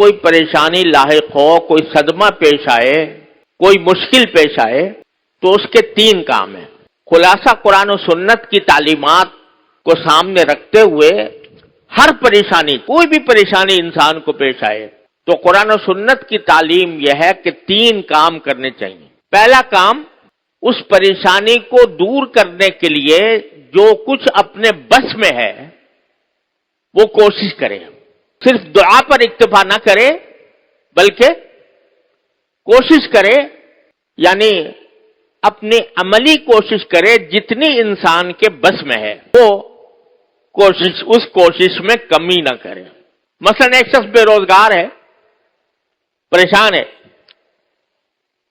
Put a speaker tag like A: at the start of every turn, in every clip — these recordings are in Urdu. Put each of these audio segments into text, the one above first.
A: کوئی پریشانی لاحق ہو، کوئی صدمہ پیش آئے، کوئی مشکل پیش آئے تو اس کے تین کام ہیں۔ خلاصہ قرآن و سنت کی تعلیمات کو سامنے رکھتے ہوئے ہر پریشانی، کوئی بھی پریشانی انسان کو پیش آئے تو قرآن و سنت کی تعلیم یہ ہے کہ تین کام کرنے چاہیے۔ پہلا کام، اس پریشانی کو دور کرنے کے لیے جو کچھ اپنے بس میں ہے وہ کوشش کرے، صرف دعا پر اکتفا نہ کرے بلکہ کوشش کرے، یعنی اپنی عملی کوشش کرے، جتنی انسان کے بس میں ہے وہ کوشش، اس کوشش میں کمی نہ کرے۔ مثلا ایک شخص بے روزگار ہے، پریشان ہے،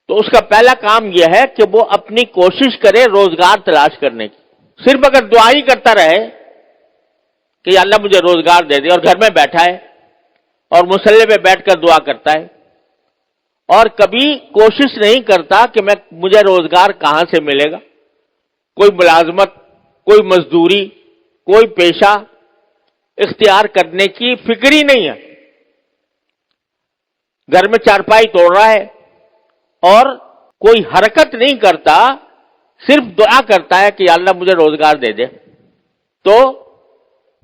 A: تو اس کا پہلا کام یہ ہے کہ وہ اپنی کوشش کرے روزگار تلاش کرنے کی۔ صرف اگر دعا ہی کرتا رہے کہ یا اللہ مجھے روزگار دے دے، اور گھر میں بیٹھا ہے اور مصلی پہ بیٹھ کر دعا کرتا ہے اور کبھی کوشش نہیں کرتا کہ مجھے روزگار کہاں سے ملے گا، کوئی ملازمت، کوئی مزدوری، کوئی پیشہ اختیار کرنے کی فکر ہی نہیں ہے، گھر میں چارپائی توڑ رہا ہے اور کوئی حرکت نہیں کرتا، صرف دعا کرتا ہے کہ یا اللہ مجھے روزگار دے دے، تو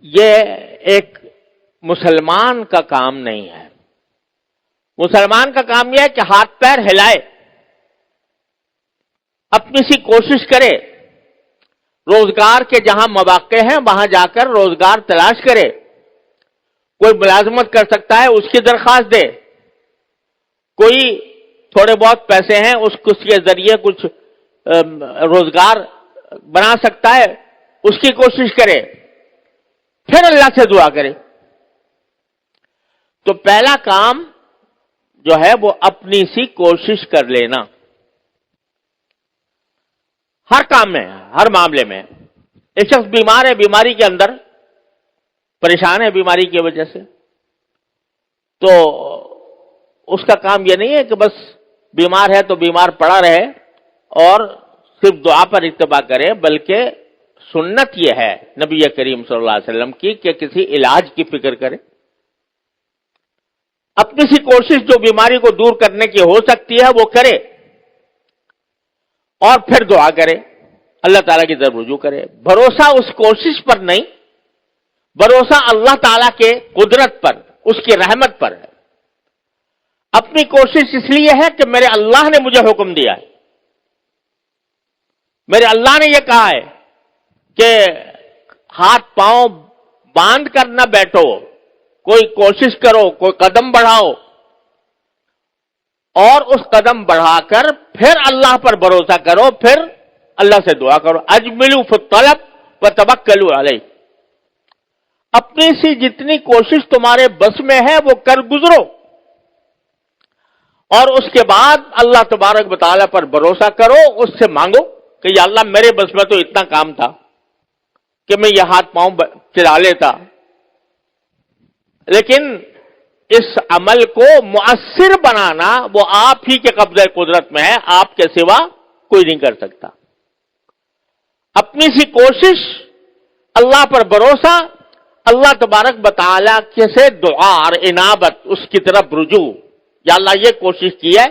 A: یہ ایک مسلمان کا کام نہیں ہے۔ مسلمان کا کام یہ ہے کہ ہاتھ پیر ہلائے، اپنی سی کوشش کرے، روزگار کے جہاں مواقع ہیں وہاں جا کر روزگار تلاش کرے، کوئی ملازمت کر سکتا ہے اس کی درخواست دے، کوئی تھوڑے بہت پیسے ہیں اس کے ذریعے کچھ روزگار بنا سکتا ہے اس کی کوشش کرے، پھر اللہ سے دعا کرے۔ تو پہلا کام جو ہے وہ اپنی سی کوشش کر لینا، ہر کام میں، ہر معاملے میں۔ ایک شخص بیمار ہے، بیماری کے اندر پریشان ہے بیماری کی وجہ سے، تو اس کا کام یہ نہیں ہے کہ بس بیمار ہے تو بیمار پڑا رہے اور صرف دعا پر اتباع کرے، بلکہ سنت یہ ہے نبی کریم صلی اللہ علیہ وسلم کی کہ کسی علاج کی فکر کرے، اپنی سی کوشش جو بیماری کو دور کرنے کی ہو سکتی ہے وہ کرے، اور پھر دعا کرے، اللہ تعالیٰ کی طرف رجوع کرے۔ بھروسہ اس کوشش پر نہیں، بھروسہ اللہ تعالیٰ کے قدرت پر، اس کی رحمت پر ہے۔ اپنی کوشش اس لیے ہے کہ میرے اللہ نے مجھے حکم دیا ہے، میرے اللہ نے یہ کہا ہے کہ ہاتھ پاؤں باندھ کر نہ بیٹھو، کوئی کوشش کرو، کوئی قدم بڑھاؤ، اور اس قدم بڑھا کر پھر اللہ پر بھروسہ کرو، پھر اللہ سے دعا کرو۔ اجملوا فی الطلب وتوکلوا علیہ، اپنی سی جتنی کوشش تمہارے بس میں ہے وہ کر گزرو، اور اس کے بعد اللہ تبارک و تعالیٰ پر بھروسہ کرو، اس سے مانگو کہ یا اللہ میرے بس میں تو اتنا کام تھا کہ میں یہ ہاتھ پاؤں چلا لیتا، لیکن اس عمل کو مؤثر بنانا وہ آپ ہی کے قبضہ قدرت میں ہے، آپ کے سوا کوئی نہیں کر سکتا۔ اپنی سی کوشش، اللہ پر بھروسہ، اللہ تبارک و تعالیٰ سے دعا اور انابت، اس کی طرف رجوع، یا اللہ یہ کوشش کی ہے،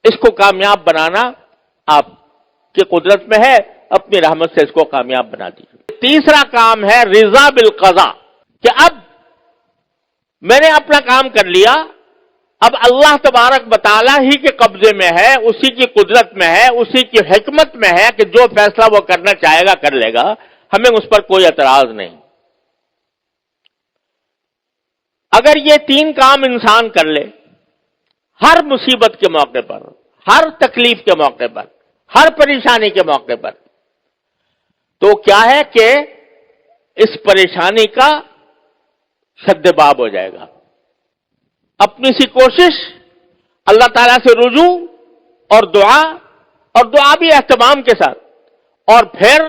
A: اس کو کامیاب بنانا آپ کی قدرت میں ہے، اپنی رحمت سے اس کو کامیاب بنا دیجیے۔ تیسرا کام ہے رضا بالقضاء، کہ اب میں نے اپنا کام کر لیا، اب اللہ تبارک و تعالیٰ ہی کے قبضے میں ہے، اسی کی قدرت میں ہے، اسی کی حکمت میں ہے کہ جو فیصلہ وہ کرنا چاہے گا کر لے گا، ہمیں اس پر کوئی اعتراض نہیں۔ اگر یہ تین کام انسان کر لے، ہر مصیبت کے موقع پر، ہر تکلیف کے موقع پر، ہر پریشانی کے موقع پر، تو کیا ہے کہ اس پریشانی کا سد باب ہو جائے گا۔ اپنی سی کوشش، اللہ تعالیٰ سے رجوع اور دعا بھی اہتمام کے ساتھ، اور پھر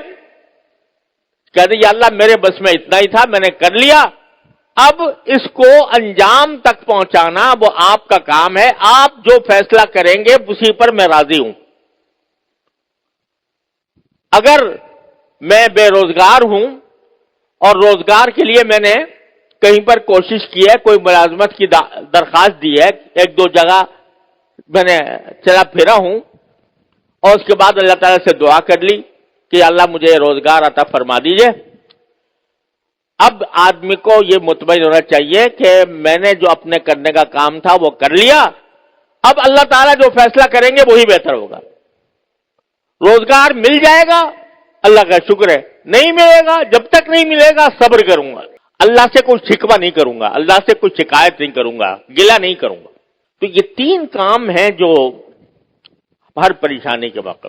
A: کہہ دیں یا اللہ میرے بس میں اتنا ہی تھا، میں نے کر لیا، اب اس کو انجام تک پہنچانا وہ آپ کا کام ہے، آپ جو فیصلہ کریں گے اسی پر میں راضی ہوں۔ اگر میں بے روزگار ہوں اور روزگار کے لیے میں نے کہیں پر کوشش کی ہے، کوئی ملازمت کی درخواست دی ہے، ایک دو جگہ میں نے چلا پھرا ہوں، اور اس کے بعد اللہ تعالیٰ سے دعا کر لی کہ اللہ مجھے روزگار عطا فرما دیجئے۔ اب آدمی کو یہ مطمئن ہونا چاہیے کہ میں نے جو اپنے کرنے کا کام تھا وہ کر لیا، اب اللہ تعالیٰ جو فیصلہ کریں گے وہی بہتر ہوگا۔ روزگار مل جائے گا، اللہ کا شکر ہے، نہیں ملے گا، جب تک نہیں ملے گا صبر کروں گا، اللہ سے کوئی شکوہ نہیں کروں گا، اللہ سے کوئی شکایت نہیں کروں گا، گلہ نہیں کروں گا۔ تو یہ تین کام ہیں جو ہر پریشانی کے وقت